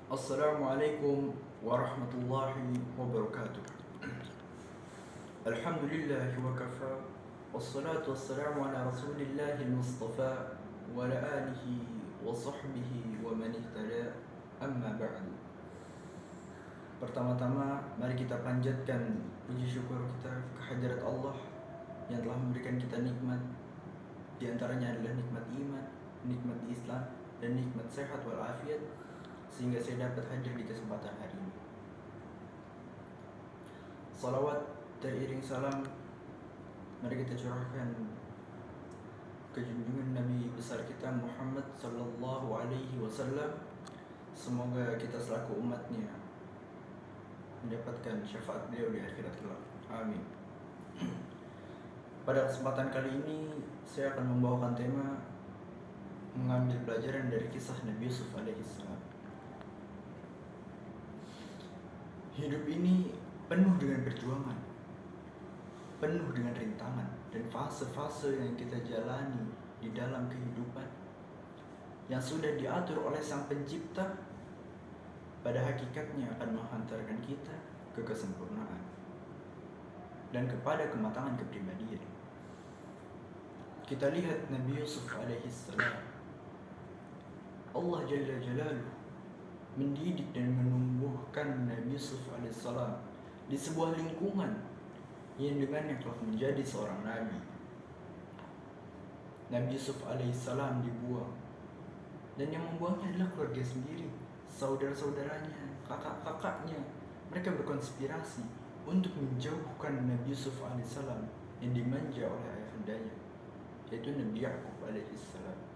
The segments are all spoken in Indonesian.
Assalamualaikum warahmatullahi wabarakatuh. Alhamdulillah wa kafa. Wassalatu wassalamu ala rasulillahi al-mustafa wa ala alihi wa sahbihi wa man ihtada. Amma ba'du. Pertama-tama mari kita panjatkan puji syukur kita kehadirat Allah yang telah memberikan kita nikmat. Di antaranya adalah nikmat iman, nikmat Islam, dan nikmat sehat walafiat, sehingga saya dapat hadir di kesempatan hari ini. Salawat teriring salam mari kita curahkan ke junjungan Nabi besar kita Muhammad sallallahu alaihi wasallam. Semoga kita selaku umatnya mendapatkan syafaat beliau di akhirat kelak. Amin. Pada kesempatan kali ini saya akan membawakan tema mengambil pelajaran dari kisah Nabi Yusuf alaihissalam. Hidup ini penuh dengan perjuangan, penuh dengan rintangan dan fase-fase yang kita jalani di dalam kehidupan yang sudah diatur oleh Sang Pencipta, pada hakikatnya akan menghantarkan kita ke kesempurnaan dan kepada kematangan kepribadian. Kita lihat Nabi Yusuf alaihissalam, Allah Jalla Jalaluhu mendidik dan menumbuhkan Nabi Yusuf alaihissalam di sebuah lingkungan yang dengannya telah menjadi seorang nabi. Nabi Yusuf alaihissalam dibuang, dan yang membuangnya adalah keluarga sendiri, saudara-saudaranya, kakak-kakaknya. Mereka berkonspirasi untuk menjauhkan Nabi Yusuf alaihissalam yang dimanja oleh ayahandanya, yaitu Nabi Ya'qub alaihissalam.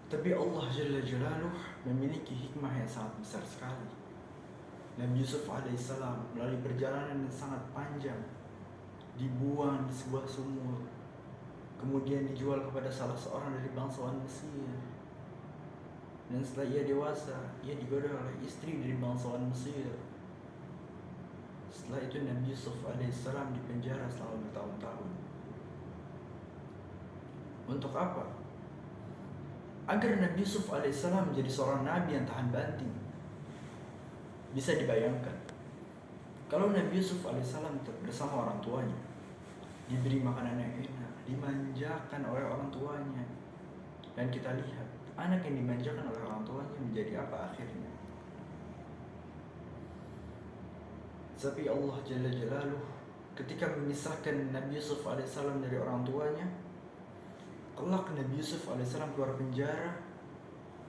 Tapi Allah Jalla Jalaluhu memiliki hikmah yang sangat besar sekali. Nabi Yusuf alaihissalam melalui perjalanan yang sangat panjang dibuang di sebuah sumur, kemudian dijual kepada salah seorang dari bangsawan Mesir, dan setelah ia dewasa ia digoda oleh istri dari bangsawan Mesir. Setelah itu Nabi Yusuf alaihissalam dipenjara selama bertahun-tahun. Untuk apa? Agar Nabi Yusuf alaihissalam menjadi seorang nabi yang tahan banting. Bisa dibayangkan, kalau Nabi Yusuf alaihissalam bersama orang tuanya, diberi makanan yang enak, dimanjakan oleh orang tuanya, dan kita lihat anak yang dimanjakan oleh orang tuanya menjadi apa akhirnya? Tapi Allah Jalla Jalaluhu ketika memisahkan Nabi Yusuf alaihissalam dari orang tuanya, kelak Nabi Yusuf alaihissalam keluar penjara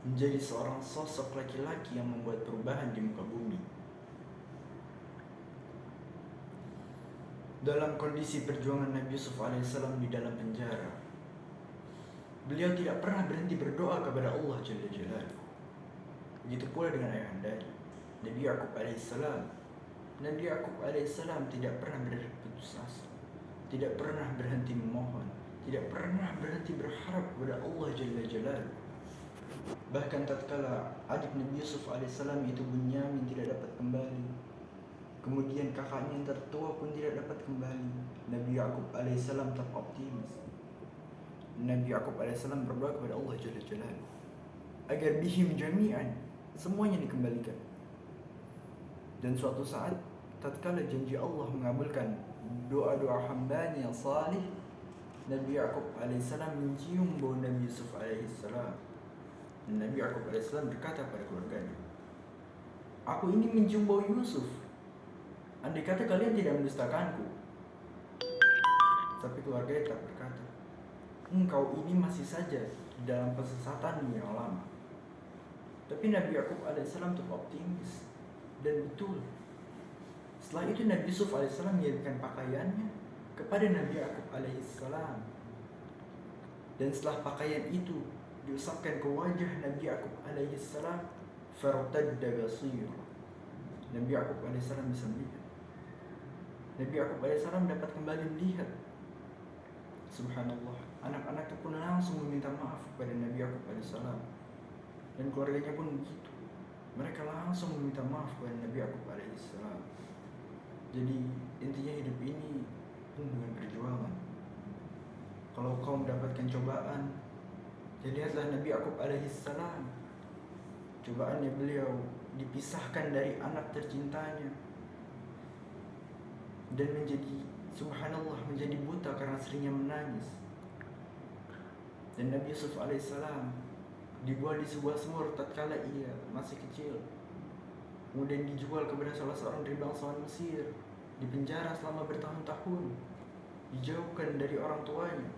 menjadi seorang sosok laki-laki yang membuat perubahan di muka bumi. Dalam kondisi perjuangan Nabi Yusuf alaihissalam di dalam penjara, beliau tidak pernah berhenti berdoa kepada Allah Jalla Jalaluhu. Begitu pula dengan ayahandanya Nabi Ya'qub alaihissalam. Nabi Ya'qub alaihissalam tidak pernah berputus asa, tidak pernah berhenti memohon, tidak pernah berhenti berharap kepada Allah Jalla Jalaluhu. Bahkan tatkala adik Nabi Yusuf alaihissalam itu Bunyamin tidak dapat kembali, kemudian kakaknya yang tertua pun tidak dapat kembali, Nabi Ya'qub alaihissalam tetap optimis. Nabi Ya'qub alaihissalam berdoa kepada Allah Jalla Jalaluhu agar bihim jami'an, semuanya dikembalikan. Dan suatu saat tatkala janji Allah mengabulkan doa-doa hambanya yang salih, Nabi Ya'qub alaihissalam mencium bau Nabi Yusuf alaihissalam. Nabi Ya'qub alaihissalam berkata pada keluarganya, "Aku ini mencium bau Yusuf. Andai kata kalian tidak mendustakanku." Tapi keluarganya tetap berkata, "Engkau ini masih saja dalam kesesatanmu yang lama." Tapi Nabi Ya'qub alaihissalam tetap optimis. Dan betul, setelah itu Nabi Yusuf alaihissalam mengirimkan pakaiannya kepada Nabi Ya'qub alaihissalam. Dan setelah pakaian itu diusapkan ke wajah Nabi Ya'qub alaihissalam, fartadda basira, Nabi Ya'qub alaihissalam bisa melihat. Nabi Ya'qub alaihissalam dapat kembali melihat. Subhanallah, anak-anaknya pun langsung meminta maaf kepada Nabi Ya'qub alaihissalam, dan keluarganya pun begitu. Mereka langsung meminta maaf kepada Nabi Ya'qub alaihissalam. Jadi intinya hidup ini penuh dengan perjuangan. Kalau kau mendapatkan cobaan, ya lihatlah Nabi Ya'qub alaihissalam. cobaannya beliau dipisahkan dari anak tercintanya dan menjadi subhanallah menjadi buta karena seringnya menangis. Dan Nabi Yusuf alaihissalam dibuat di sebuah sumur tatkala ia masih kecil, kemudian dijual kepada salah seorang dari bangsawan Mesir, dipenjara selama bertahun-tahun, dijauhkan dari orang tuanya.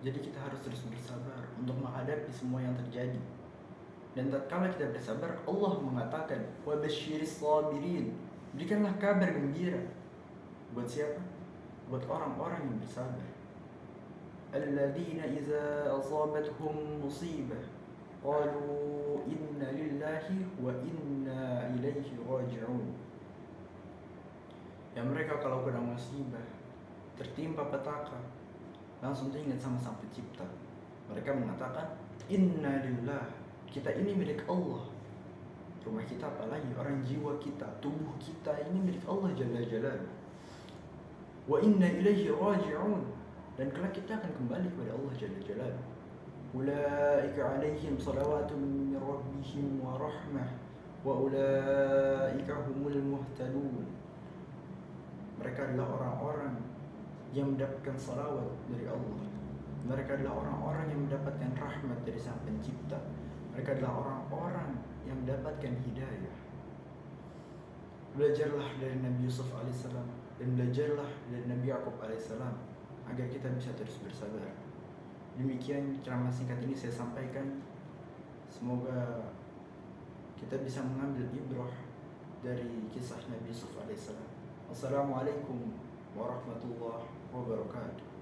Jadi kita harus terus bersabar untuk menghadapi semua yang terjadi. Dan tatkala kita bersabar, Allah mengatakan wa basyiris sabirin, berikanlah kabar gembira. Buat siapa? Buat orang-orang yang bersabar. Alladzina idza asabatuhum musibah qalu inna lillahi wa inna ilaihi raji'un. Yang mereka kalau kena musibah, tertimpa petaka, langsung teringat sama Sang Pencipta. Mereka mengatakan inna lillah, kita ini milik Allah. Rumah kita apalagi, orang jiwa kita, tubuh kita ini milik Allah Jalla Jalaluhu. Wa inna ilaihi raji'un, dan kelak kita akan kembali kepada Allah Jalla Jalaluhu. Ulaika alaihim salawatun min rabbihim wa rahmah wa ulaika humul muhtadun. Mereka adalah orang-orang yang mendapatkan salawat dari Allah. Mereka adalah orang-orang yang mendapatkan rahmat dari Sang Pencipta. Mereka adalah orang-orang yang mendapatkan hidayah. Belajarlah dari Nabi Yusuf alaihissalam dan belajarlah dari Nabi Yaqub alaihissalam agar kita bisa terus bersabar. Demikian ceramah singkat ini saya sampaikan. Semoga kita bisa mengambil ibrah dari kisah Nabi Yusuf alaihissalam. Assalamualaikum warahmatullahi wabarakatuh.